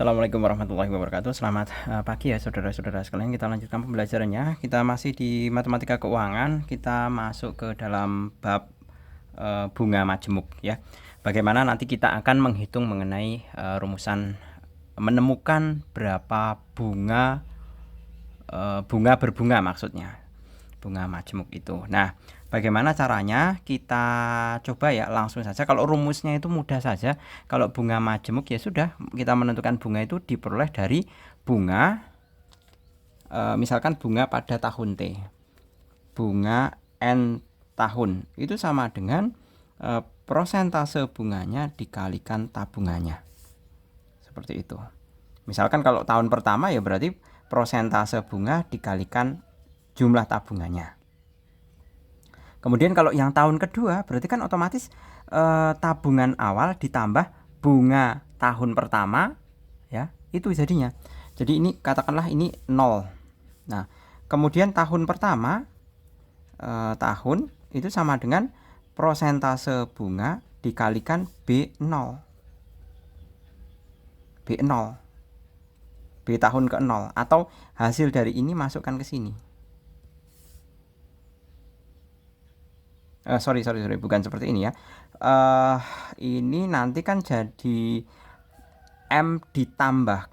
Assalamualaikum warahmatullahi wabarakatuh. Selamat pagi ya saudara-saudara sekalian. Kita lanjutkan pembelajarannya. Kita masih di matematika keuangan. Kita masuk ke dalam bab bunga majemuk ya. Bagaimana nanti kita akan menghitung mengenai rumusan menemukan berapa bunga berbunga maksudnya. Bunga majemuk itu. Nah, bagaimana caranya? Kita coba ya langsung saja. Kalau rumusnya itu mudah saja. Kalau bunga majemuk ya sudah, kita menentukan bunga itu diperoleh dari bunga misalkan bunga pada tahun T. Bunga N tahun itu sama dengan prosentase bunganya dikalikan tabungannya. Seperti itu. Misalkan kalau tahun pertama ya berarti prosentase bunga dikalikan jumlah tabungannya. Kemudian kalau yang tahun kedua berarti kan otomatis tabungan awal ditambah bunga tahun pertama ya, itu jadinya. Jadi ini katakanlah ini 0. Nah, kemudian tahun pertama tahun itu sama dengan prosentase bunga dikalikan B0. B0. B tahun ke-0 atau hasil dari ini masukkan ke sini. Sorry, bukan seperti ini ya. Ini nanti kan jadi M ditambah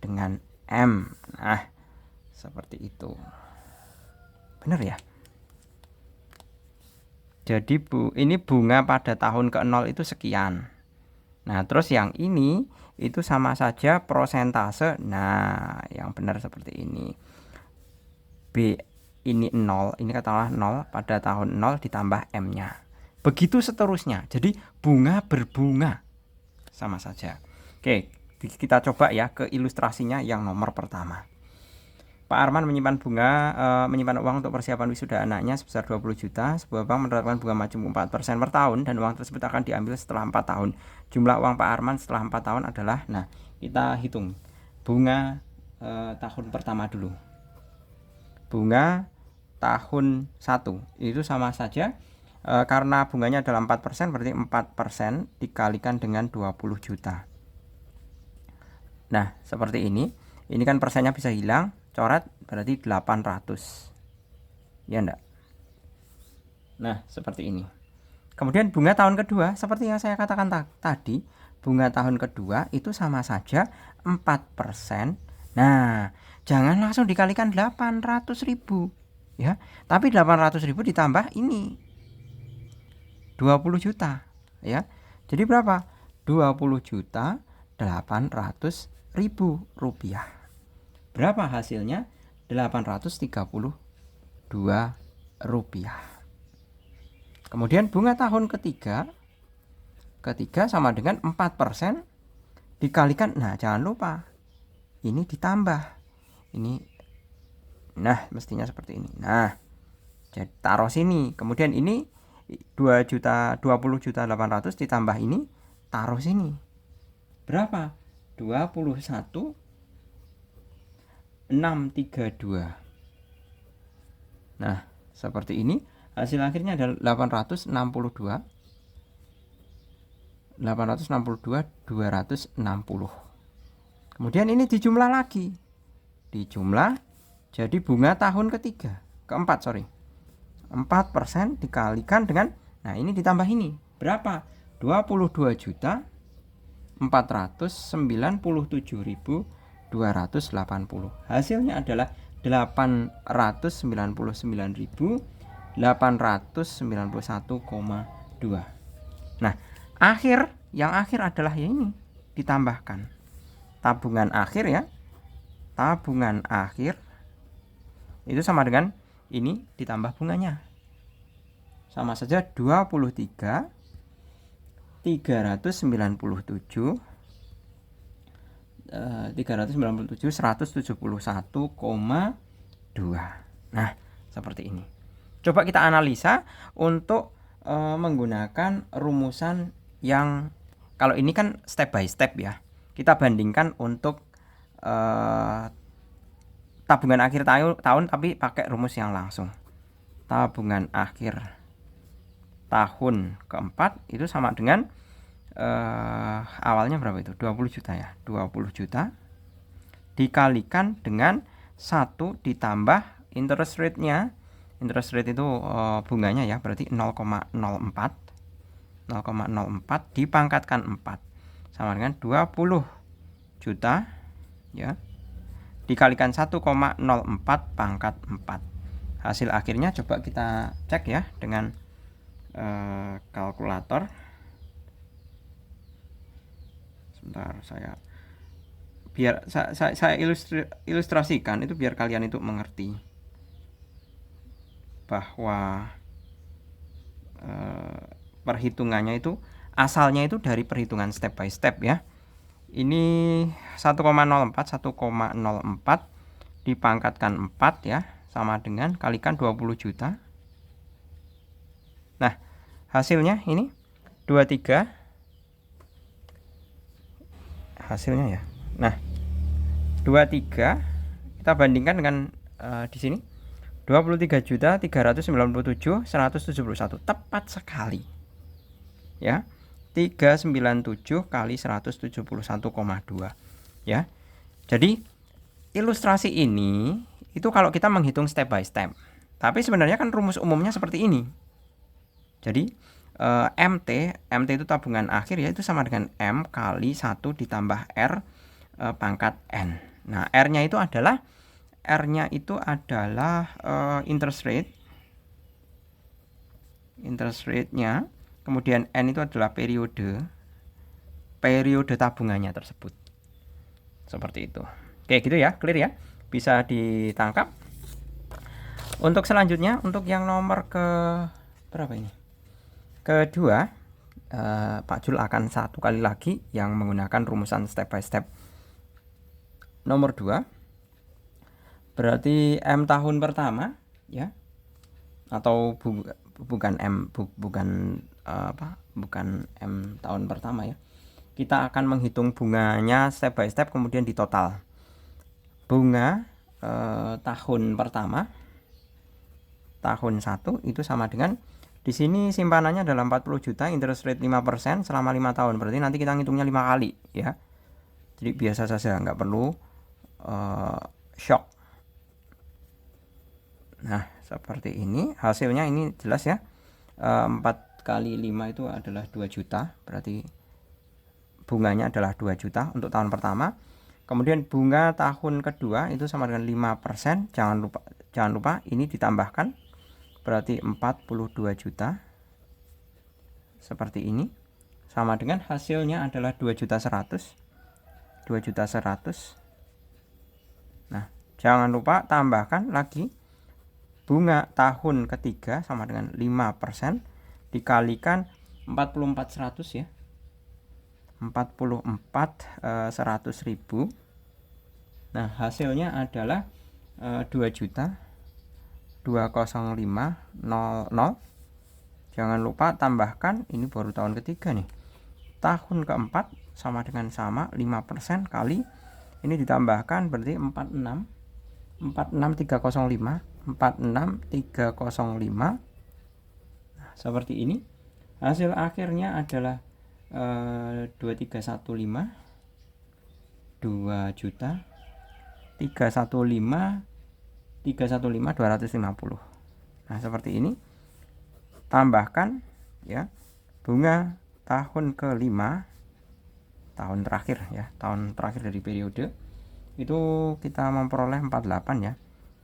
dengan M. Nah, seperti itu. Benar ya? Jadi ini bunga pada tahun ke-0 itu sekian. Nah, terus yang ini itu sama saja prosentase. Nah, yang benar seperti ini. B ini 0, ini katakanlah 0 pada tahun 0 ditambah M-nya. Begitu seterusnya. Jadi bunga berbunga. Sama saja. Oke, kita coba ya ke ilustrasinya yang nomor pertama. Pak Arman menyimpan uang untuk persiapan wisuda anaknya sebesar 20 juta. Sebuah bank menerapkan bunga majemuk 4% per tahun dan uang tersebut akan diambil setelah 4 tahun. Jumlah uang Pak Arman setelah 4 tahun adalah, nah, kita hitung bunga tahun pertama dulu. Bunga tahun 1 itu sama saja karena bunganya adalah 4%, berarti 4% dikalikan dengan 20 juta. Nah, seperti ini. Ini kan persennya bisa hilang, coret berarti 800. Ya enggak? Nah, seperti ini. Kemudian bunga tahun kedua, seperti yang saya katakan tadi, bunga tahun kedua itu sama saja 4%. Nah, jangan langsung dikalikan 800.000 ya. Tapi 800.000 ditambah ini 20 juta ya. Jadi berapa? 20 juta 800.000 rupiah. Berapa hasilnya? 832 rupiah. Kemudian bunga tahun ketiga sama dengan 4% dikalikan, nah jangan lupa ini ditambah ini, nah mestinya seperti ini. Nah, jadi taruh sini. Kemudian ini 20 juta 800 ditambah ini taruh sini. Berapa? 21.632. Nah, seperti ini. Hasil akhirnya adalah 862.260. Kemudian ini dijumlah lagi. Dijumlah jadi bunga tahun keempat. 4% dikalikan dengan, nah ini ditambah ini. Berapa? 22.497.280. Hasilnya adalah 899.891,2. Nah, yang akhir adalah ini ditambahkan. Tabungan akhir ya. Tabungan akhir itu sama dengan ini ditambah bunganya. Sama saja 171,2. Nah, seperti ini. Coba kita analisa untuk menggunakan rumusan yang, kalau ini kan step by step ya. Kita bandingkan untuk tabungan akhir tahun tapi pakai rumus yang langsung. Tabungan akhir tahun keempat itu sama dengan awalnya berapa itu? 20 juta ya. 20 juta dikalikan dengan 1 ditambah interest rate-nya. Interest rate itu bunganya ya, berarti 0,04. 0,04 dipangkatkan 4 sama dengan 20 juta ya, dikalikan 1,04 pangkat 4. Hasil akhirnya coba kita cek ya dengan kalkulator. Sebentar, saya ilustrasikan itu biar kalian itu mengerti bahwa perhitungannya itu asalnya itu dari perhitungan step by step ya. Ini 1,04 dipangkatkan 4 ya, sama dengan kalikan 20 juta. Nah, hasilnya ini 23 hasilnya ya. Nah, 23 kita bandingkan dengan di sini 23.397.171, tepat sekali. Ya. 397 kali 171,2 ya. Jadi ilustrasi ini itu kalau kita menghitung step by step. Tapi sebenarnya kan rumus umumnya seperti ini. Jadi MT itu tabungan akhir ya, itu sama dengan M kali 1 ditambah R pangkat N. Nah, R-nya itu adalah interest rate-nya. Kemudian N itu adalah periode tabungannya tersebut. Seperti itu. Oke, gitu ya, clear ya. Bisa ditangkap. Untuk selanjutnya, untuk yang nomor ke berapa ini? Kedua, Pak Jul akan satu kali lagi yang menggunakan rumusan step by step. Nomor 2, berarti M tahun pertama ya, atau bukan M tahun pertama ya. Kita akan menghitung bunganya step by step, kemudian di total. Bunga tahun pertama, tahun 1 itu sama dengan, di sini simpanannya adalah 40 juta, interest rate 5% selama 5 tahun. Berarti nanti kita ngitungnya 5 kali ya. Jadi biasa saja, nggak perlu shock. Nah, seperti ini hasilnya, ini jelas ya. 4 kali 5 itu adalah 2 juta, berarti bunganya adalah 2 juta untuk tahun pertama. Kemudian bunga tahun kedua itu sama dengan 5%. Jangan lupa ini ditambahkan, berarti 42 juta. Seperti ini. Sama dengan hasilnya adalah 2.100.000. 2.100.000. Nah, jangan lupa tambahkan lagi bunga tahun ketiga sama dengan 5% dikalikan 44.100 ya. 44.100.000. Nah, hasilnya adalah 2.205.00. Jangan lupa tambahkan, ini baru tahun ketiga nih. Tahun keempat sama dengan 5% kali ini ditambahkan, berarti 46305. Nah, seperti ini. Hasil akhirnya adalah 2315, 2 juta 315.250. Nah, seperti ini. Tambahkan ya bunga tahun kelima, tahun terakhir ya, tahun terakhir dari periode itu kita memperoleh 48 ya,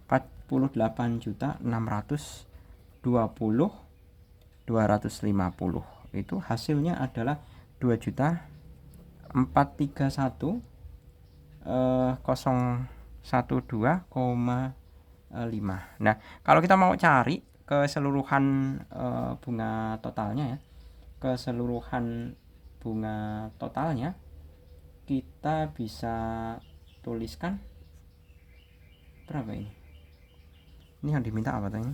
48.620.250. Itu hasilnya adalah 2.431.012,5. Nah, kalau kita mau cari keseluruhan bunga totalnya ya, keseluruhan bunga totalnya kita bisa tuliskan berapa ini? Ini yang diminta apa tadi?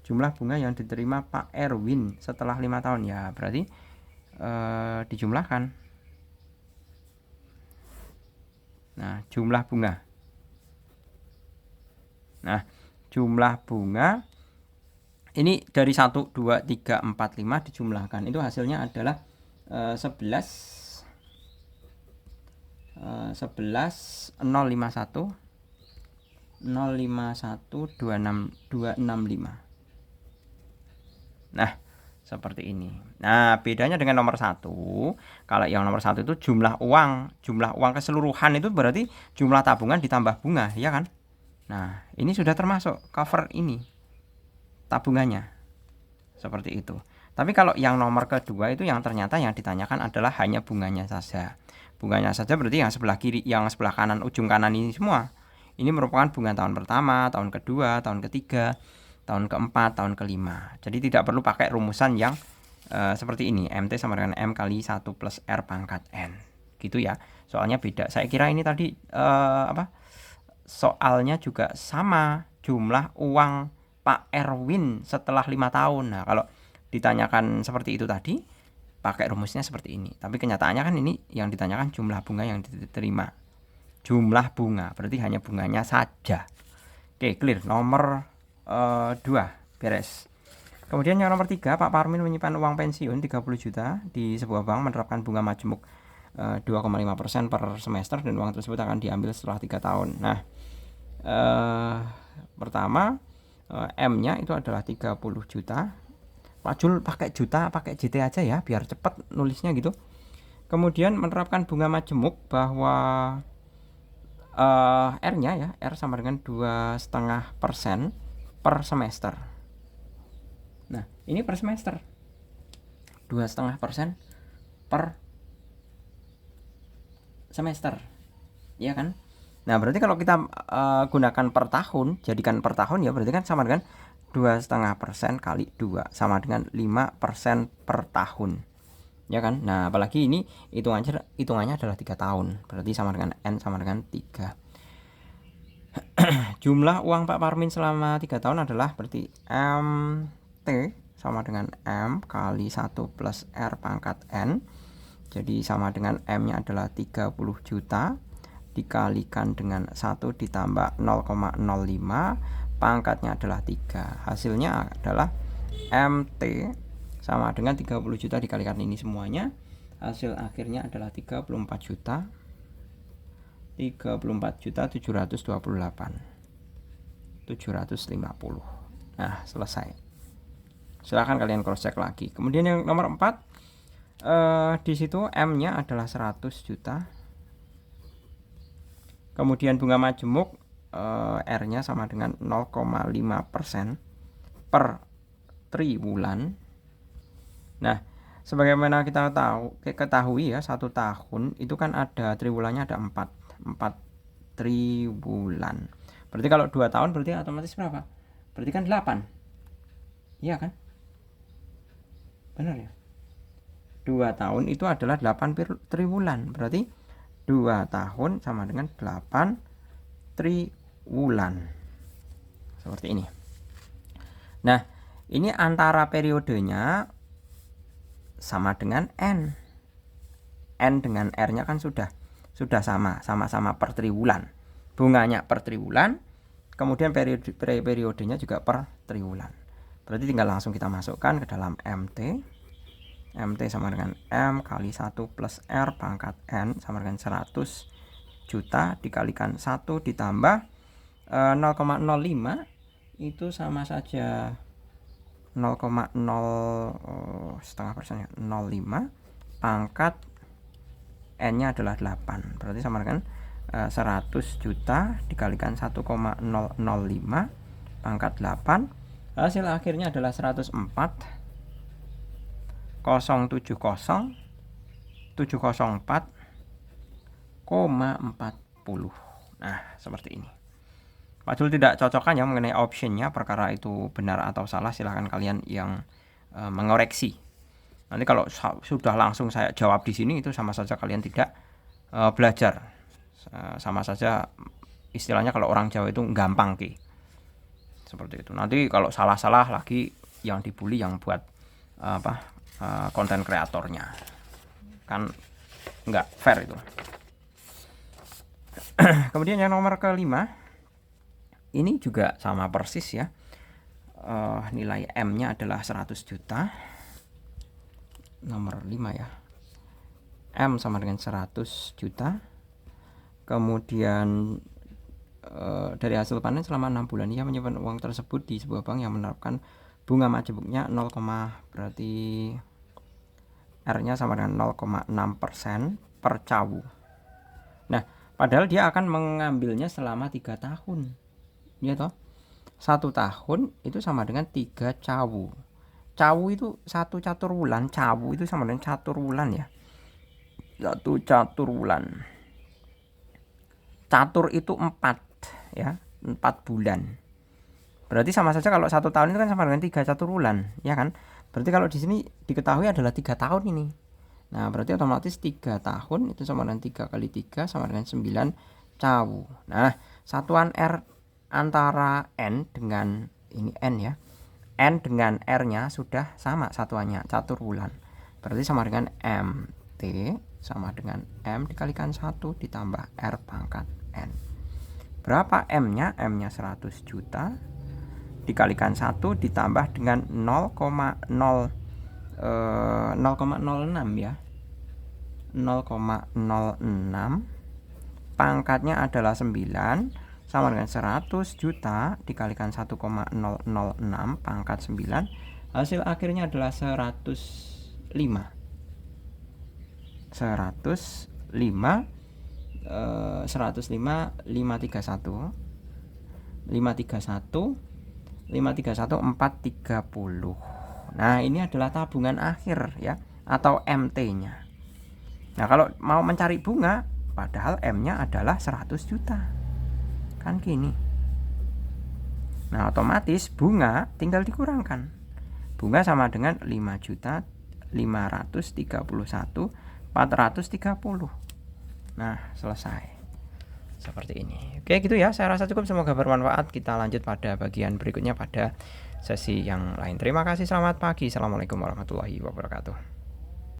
Jumlah bunga yang diterima Pak Erwin setelah 5 tahun ya, berarti dijumlahkan. Nah, jumlah bunga. Nah, jumlah bunga ini dari 1, 2, 3, 4, 5 dijumlahkan, itu hasilnya adalah 11 051 265. Nah, seperti ini. Nah, bedanya dengan nomor 1, kalau yang nomor 1 itu jumlah uang keseluruhan itu berarti jumlah tabungan ditambah bunga, ya kan? Nah, ini sudah termasuk cover ini tabungannya. Seperti itu. Tapi kalau yang nomor kedua itu yang ternyata yang ditanyakan adalah hanya bunganya saja. Bunganya saja berarti yang sebelah kiri, yang sebelah kanan, ujung kanan ini semua. Ini merupakan bunga tahun pertama, tahun kedua, tahun ketiga, tahun keempat, tahun kelima. Jadi tidak perlu pakai rumusan yang seperti ini. MT sama dengan M kali 1 plus R pangkat N. Gitu ya. Soalnya beda. Saya kira ini tadi soalnya juga sama. Jumlah uang Pak Erwin setelah 5 tahun. Nah, kalau ditanyakan seperti itu tadi, pakai rumusnya seperti ini. Tapi kenyataannya kan ini yang ditanyakan jumlah bunga yang diterima. Jumlah bunga, berarti hanya bunganya saja. Oke, clear. Nomor 2, beres. Kemudian yang nomor 3, Pak Parmin menyimpan uang pensiun 30 juta di sebuah bank menerapkan bunga majemuk 2,5% per semester dan uang tersebut akan diambil setelah 3 tahun. Nah, pertama M-nya itu adalah 30 juta. Pak Jul pakai juta, pakai JT aja ya, biar cepat nulisnya gitu. Kemudian menerapkan bunga majemuk bahwa R-nya ya, R sama dengan 2,5% per semester. Nah, ini per semester. 2,5% per semester. Iya kan? Nah, berarti kalau kita gunakan per tahun, jadikan per tahun ya, berarti kan sama dengan 2,5% kali 2 sama dengan 5% per tahun. Ya kan? Nah, apalagi ini hitungannya adalah 3 tahun. Berarti sama dengan N sama dengan 3. Jumlah uang Pak Parmin selama 3 tahun adalah berarti MT sama dengan M kali 1 plus R pangkat N. Jadi sama dengan M-nya adalah 30 juta dikalikan dengan 1 ditambah 0,05, pangkatnya adalah 3. Hasilnya adalah MT sama dengan 30 juta dikalikan ini semuanya. Hasil akhirnya adalah 34 juta 750. Nah, selesai. Silahkan kalian cross check lagi. Kemudian yang nomor 4, di situ M-nya adalah 100 juta. Kemudian bunga majemuk R-nya sama dengan 0,5% per triwulan. Nah, sebagaimana kita ketahui ya, 1 tahun itu kan ada triwulannya, ada 4 triwulan. Berarti kalau 2 tahun berarti otomatis berapa? Berarti kan 8. Iya kan? Benar ya? 2 tahun itu adalah 8 triwulan. Berarti 2 tahun sama dengan 8 triwulan. Seperti ini. Nah, ini antara periodenya sama dengan N. N dengan R-nya kan sudah sama-sama per triwulan. Bunganya per triwulan, kemudian periodenya juga per triwulan. Berarti tinggal langsung kita masukkan ke dalam MT. MT sama dengan M kali 1 plus R pangkat N sama dengan 100 juta dikalikan 1 ditambah 0,05 itu sama saja 0,0 0,5 pangkat N-nya adalah 8. Berarti sama dengan 100 juta dikalikan 1,005 pangkat 8. Hasil akhirnya adalah 104,704,40. Nah, seperti ini. Pak Jul tidak cocokkan ya mengenai optionnya, perkara itu benar atau salah silahkan kalian yang mengoreksi. Nanti kalau sudah langsung saya jawab di sini itu sama saja kalian tidak belajar. Sama saja istilahnya kalau orang Jawa itu gampang ki. Seperti itu. Nanti kalau salah-salah lagi yang dibully yang buat konten kreatornya. Kan nggak fair itu. Kemudian yang nomor kelima, ini juga sama persis ya. Nilai M-nya adalah 100 juta. Nomor 5 ya. M sama dengan 100 juta. Kemudian dari hasil panen selama 6 bulan ia menyimpan uang tersebut di sebuah bank yang menerapkan bunga majemuknya 0, berarti R-nya sama dengan 0,6% per cawu. Nah, padahal dia akan mengambilnya selama 3 tahun. Ya toh? 1 tahun itu sama dengan 3 cawu. Cawu itu 1 catur wulan, cawu itu sama dengan catur wulan ya. 1 catur wulan. Catur itu 4 ya, 4 bulan. Berarti sama saja kalau 1 tahun itu kan sama dengan 3 catur wulan, ya kan? Berarti kalau di sini diketahui adalah 3 tahun ini. Nah, berarti otomatis 3 tahun itu sama dengan 3 kali 3 sama dengan 9 cawu. Nah, satuan R antara N dengan ini N ya. N dengan R-nya sudah sama satuannya, catur wulan. Berarti sama dengan MT sama dengan M dikalikan 1 ditambah R pangkat N. Berapa M-nya? M-nya 100 juta dikalikan 1 ditambah dengan 0,06 ya. 0,06 pangkatnya adalah 9 sama dengan 100 juta dikalikan 1,006 pangkat 9, hasil akhirnya adalah 105 531 430. Nah, ini adalah tabungan akhir ya, atau MT-nya. Nah, kalau mau mencari bunga, padahal M-nya adalah 100 juta. Kan gini. Nah, otomatis bunga tinggal dikurangkan. Bunga sama dengan 5.531.430. Nah, selesai. Seperti ini. Oke, gitu ya. Saya rasa cukup, semoga bermanfaat. Kita lanjut pada bagian berikutnya pada sesi yang lain. Terima kasih, selamat pagi. Assalamualaikum warahmatullahi wabarakatuh.